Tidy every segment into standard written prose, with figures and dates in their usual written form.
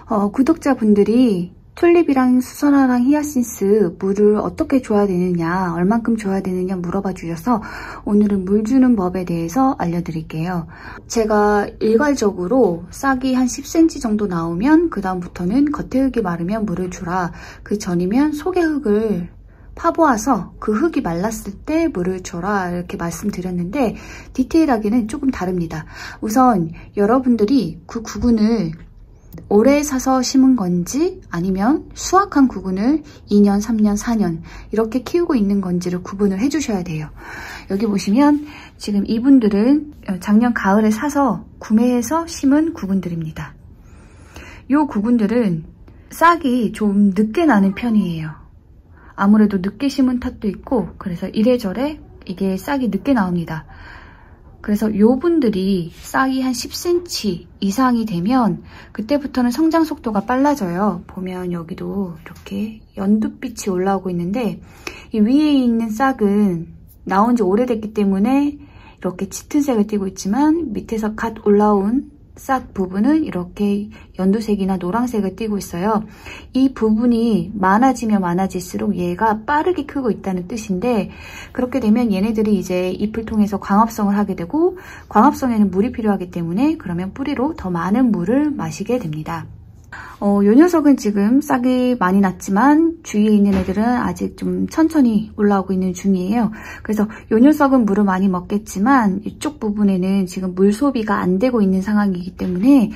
구독자분들이 튤립이랑 수선화랑 히아신스 물을 어떻게 줘야 되느냐, 얼만큼 줘야 되느냐 물어봐 주셔서 오늘은 물 주는 법에 대해서 알려드릴게요. 제가 일괄적으로 싹이 한 10cm 정도 나오면 그 다음부터는 겉에 흙이 마르면 물을 주라, 그 전이면 속의 흙을 파보아서 그 흙이 말랐을 때 물을 줘라 이렇게 말씀드렸는데 디테일하게는 조금 다릅니다. 우선 여러분들이 그 구근을 오래 사서 심은 건지 아니면 수확한 구근을 2년, 3년, 4년 이렇게 키우고 있는 건지를 구분을 해주셔야 돼요. 여기 보시면 지금 이분들은 작년 가을에 사서 구매해서 심은 구근들입니다. 이 구근들은 싹이 좀 늦게 나는 편이에요. 아무래도 늦게 심은 탓도 있고 그래서 이래저래 이게 싹이 늦게 나옵니다. 그래서 요분들이 싹이 한 10cm 이상이 되면 그때부터는 성장 속도가 빨라져요. 보면 여기도 이렇게 연두빛이 올라오고 있는데 이 위에 있는 싹은 나온 지 오래됐기 때문에 이렇게 짙은 색을 띠고 있지만 밑에서 갓 올라온 싹 부분은 이렇게 연두색이나 노란색을 띠고 있어요. 이 부분이 많아지면 많아질수록 얘가 빠르게 크고 있다는 뜻인데 그렇게 되면 얘네들이 이제 잎을 통해서 광합성을 하게 되고 광합성에는 물이 필요하기 때문에 그러면 뿌리로 더 많은 물을 마시게 됩니다. 요 녀석은 지금 싹이 많이 났지만 주위에 있는 애들은 아직 좀 천천히 올라오고 있는 중이에요. 그래서 요 녀석은 물을 많이 먹겠지만 이쪽 부분에는 지금 물 소비가 안 되고 있는 상황이기 때문에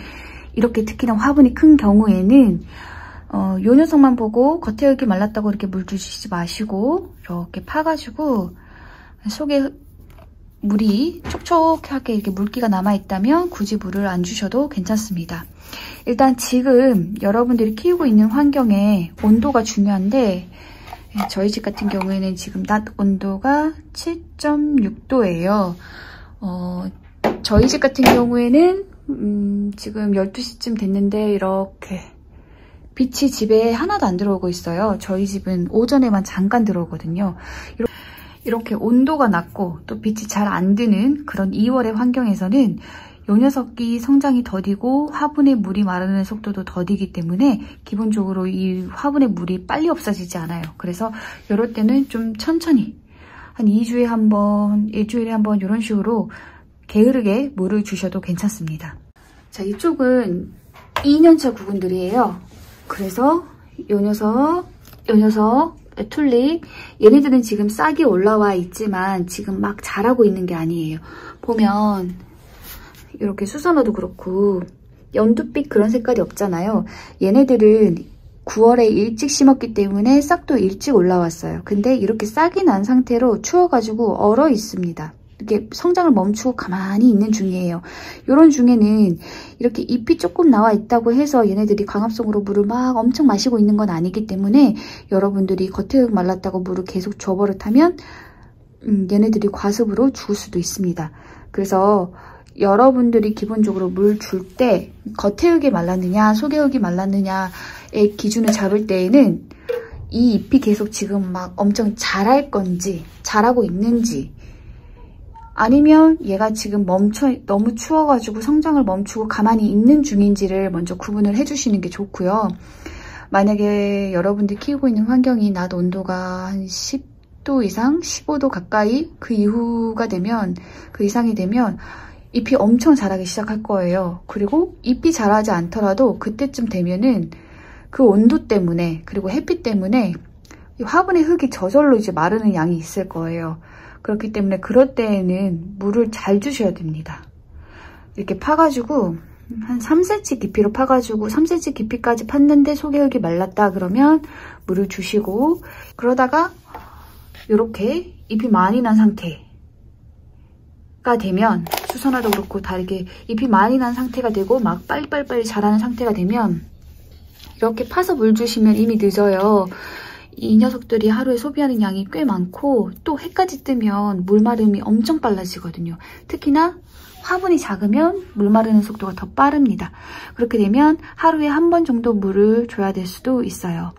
이렇게 특히나 화분이 큰 경우에는 요 녀석만 보고 겉에 흙이 말랐다고 이렇게 물 주시지 마시고 이렇게 파가지고 속에 물이 촉촉하게 이렇게 물기가 남아있다면 굳이 물을 안 주셔도 괜찮습니다. 일단 지금 여러분들이 키우고 있는 환경에 온도가 중요한데 저희 집 같은 경우에는 지금 낮 온도가 7.6도예요. 저희 집 같은 경우에는 지금 12시쯤 됐는데 이렇게 빛이 집에 하나도 안 들어오고 있어요. 저희 집은 오전에만 잠깐 들어오거든요. 이렇게 온도가 낮고 또 빛이 잘 안 드는 그런 2월의 환경에서는 요 녀석이 성장이 더디고 화분에 물이 마르는 속도도 더디기 때문에 기본적으로 이 화분에 물이 빨리 없어지지 않아요. 그래서 이럴 때는 좀 천천히 한 2주에 한 번, 일주일에 한 번 이런 식으로 게으르게 물을 주셔도 괜찮습니다. 자, 이쪽은 2년차 구근들이에요. 그래서 요 녀석, 튤립 얘네들은 지금 싹이 올라와 있지만 지금 막 자라고 있는 게 아니에요. 보면 이렇게 수선화도 그렇고 연두빛 그런 색깔이 없잖아요. 얘네들은 9월에 일찍 심었기 때문에 싹도 일찍 올라왔어요. 근데 이렇게 싹이 난 상태로 추워가지고 얼어 있습니다. 이렇게 성장을 멈추고 가만히 있는 중이에요. 이런 중에는 이렇게 잎이 조금 나와 있다고 해서 얘네들이 광합성으로 물을 막 엄청 마시고 있는 건 아니기 때문에 여러분들이 겉에 흙 말랐다고 물을 계속 줘버릇하면 얘네들이 과습으로 죽을 수도 있습니다. 그래서 여러분들이 기본적으로 물 줄 때 겉에 흙이 말랐느냐 속에 흙이 말랐느냐의 기준을 잡을 때에는 이 잎이 계속 지금 막 엄청 자랄 건지 자라고 있는지 아니면 얘가 지금 너무 추워가지고 성장을 멈추고 가만히 있는 중인지를 먼저 구분을 해주시는 게 좋고요. 만약에 여러분들 키우고 있는 환경이 낮 온도가 한 10도 이상, 15도 가까이 그 이후가 되면, 그 이상이 되면 잎이 엄청 자라기 시작할 거예요. 그리고 잎이 자라지 않더라도 그때쯤 되면은 그 온도 때문에 그리고 햇빛 때문에 이 화분의 흙이 저절로 이제 마르는 양이 있을 거예요. 그렇기 때문에 그럴 때에는 물을 잘 주셔야 됩니다. 이렇게 파가지고 한 3cm 깊이로 파가지고 3cm 깊이까지 팠는데 속에 흙이 말랐다 그러면 물을 주시고 그러다가 이렇게 잎이 많이 난 상태가 되면 수선화도 그렇고 다 이렇게 잎이 많이 난 상태가 되고 막 빨리빨리 자라는 상태가 되면 이렇게 파서 물 주시면 이미 늦어요. 이 녀석들이 하루에 소비하는 양이 꽤 많고 또 해까지 뜨면 물 마름이 엄청 빨라지거든요. 특히나 화분이 작으면 물 마르는 속도가 더 빠릅니다. 그렇게 되면 하루에 한 번 정도 물을 줘야 될 수도 있어요.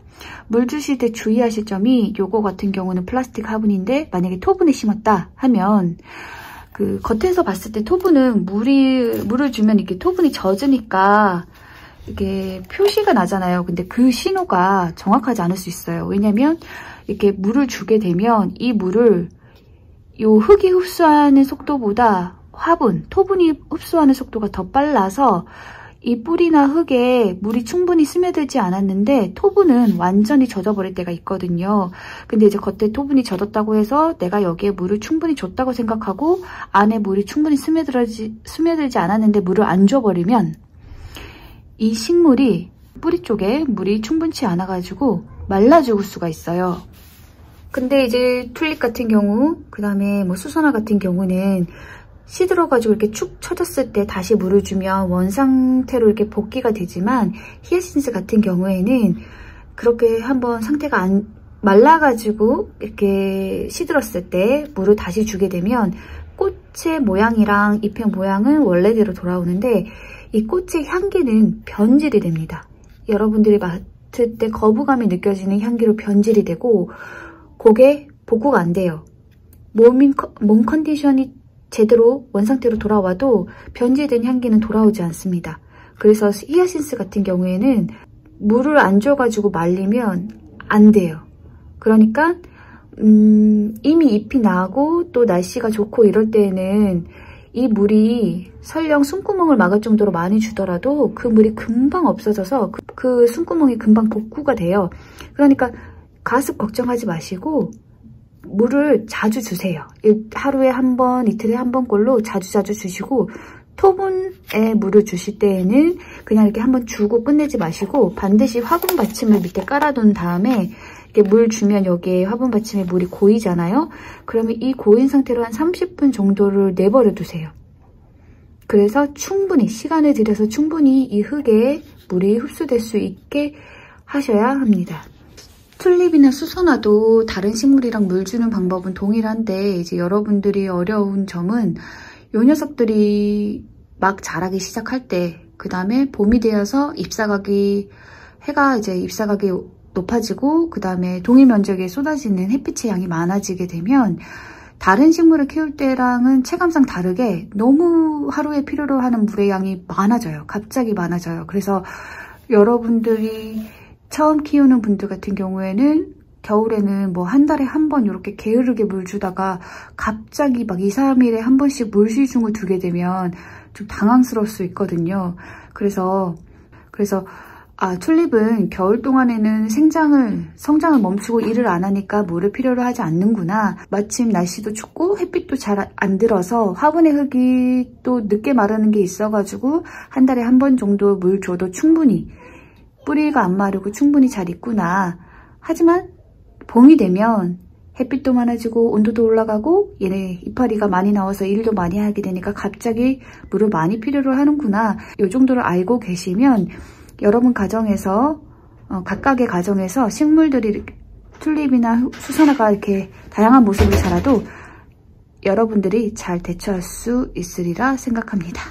물 주실 때 주의하실 점이 요거 같은 경우는 플라스틱 화분인데 만약에 토분에 심었다 하면 그 겉에서 봤을 때 토분은 물을 주면 이렇게 토분이 젖으니까 이렇게 표시가 나잖아요. 근데 그 신호가 정확하지 않을 수 있어요. 왜냐면 이렇게 물을 주게 되면 이 물을 요 흙이 흡수하는 속도보다 화분, 토분이 흡수하는 속도가 더 빨라서 이 뿌리나 흙에 물이 충분히 스며들지 않았는데 토분은 완전히 젖어버릴 때가 있거든요. 근데 이제 겉에 토분이 젖었다고 해서 내가 여기에 물을 충분히 줬다고 생각하고 안에 물이 충분히 스며들지 않았는데 물을 안 줘버리면 이 식물이 뿌리 쪽에 물이 충분치 않아가지고 말라 죽을 수가 있어요. 근데 이제 튤립 같은 경우, 그 다음에 뭐 수선화 같은 경우는 시들어가지고 이렇게 축 처졌을 때 다시 물을 주면 원상태로 이렇게 복귀가 되지만 히아신스 같은 경우에는 그렇게 한번 상태가 안 말라가지고 이렇게 시들었을 때 물을 다시 주게 되면 꽃의 모양이랑 잎의 모양은 원래대로 돌아오는데 이 꽃의 향기는 변질이 됩니다. 여러분들이 맡을 때 거부감이 느껴지는 향기로 변질이 되고 그게 복구가 안 돼요. 몸 컨디션이 제대로 원상태로 돌아와도 변질된 향기는 돌아오지 않습니다. 그래서 히아신스 같은 경우에는 물을 안 줘가지고 말리면 안 돼요. 그러니까 이미 잎이 나고 또 날씨가 좋고 이럴 때에는 이 물이 설령 숨구멍을 막을 정도로 많이 주더라도 그 물이 금방 없어져서 그 숨구멍이 금방 복구가 돼요. 그러니까 가습 걱정하지 마시고 물을 자주 주세요. 하루에 한 번, 이틀에 한 번꼴로 자주 주시고 토분에 물을 주실 때에는 그냥 이렇게 한번 주고 끝내지 마시고 반드시 화분 받침을 밑에 깔아둔 다음에 이렇게 물 주면 여기에 화분 받침에 물이 고이잖아요. 그러면 이 고인 상태로 한 30분 정도를 내버려 두세요. 그래서 충분히 시간을 들여서 충분히 이 흙에 물이 흡수될 수 있게 하셔야 합니다. 튤립이나 수선화도 다른 식물이랑 물 주는 방법은 동일한데 이제 여러분들이 어려운 점은 요 녀석들이 막 자라기 시작할 때 그 다음에 봄이 되어서 해가 이제 잎사각이 높아지고 그 다음에 동일 면적에 쏟아지는 햇빛의 양이 많아지게 되면 다른 식물을 키울 때랑은 체감상 다르게 너무 하루에 필요로 하는 물의 양이 많아져요. 갑자기 많아져요. 그래서 여러분들이 처음 키우는 분들 같은 경우에는 겨울에는 뭐 한 달에 한 번 이렇게 게으르게 물 주다가 갑자기 막 2, 3일에 한 번씩 물시중을 두게 되면 좀 당황스러울 수 있거든요. 그래서 튤립은 겨울 동안에는 성장을 멈추고 일을 안 하니까 물을 필요로 하지 않는구나. 마침 날씨도 춥고 햇빛도 잘 안 들어서 화분의 흙이 또 늦게 마르는 게 있어가지고 한 달에 한 번 정도 물 줘도 충분히 뿌리가 안 마르고 충분히 잘 있구나. 하지만 봄이 되면 햇빛도 많아지고 온도도 올라가고 얘네 이파리가 많이 나와서 일도 많이 하게 되니까 갑자기 물을 많이 필요로 하는구나. 이 정도를 알고 계시면 여러분 가정에서 각각의 가정에서 식물들이 튤립이나 수선화가 이렇게 다양한 모습을 자라도 여러분들이 잘 대처할 수 있으리라 생각합니다.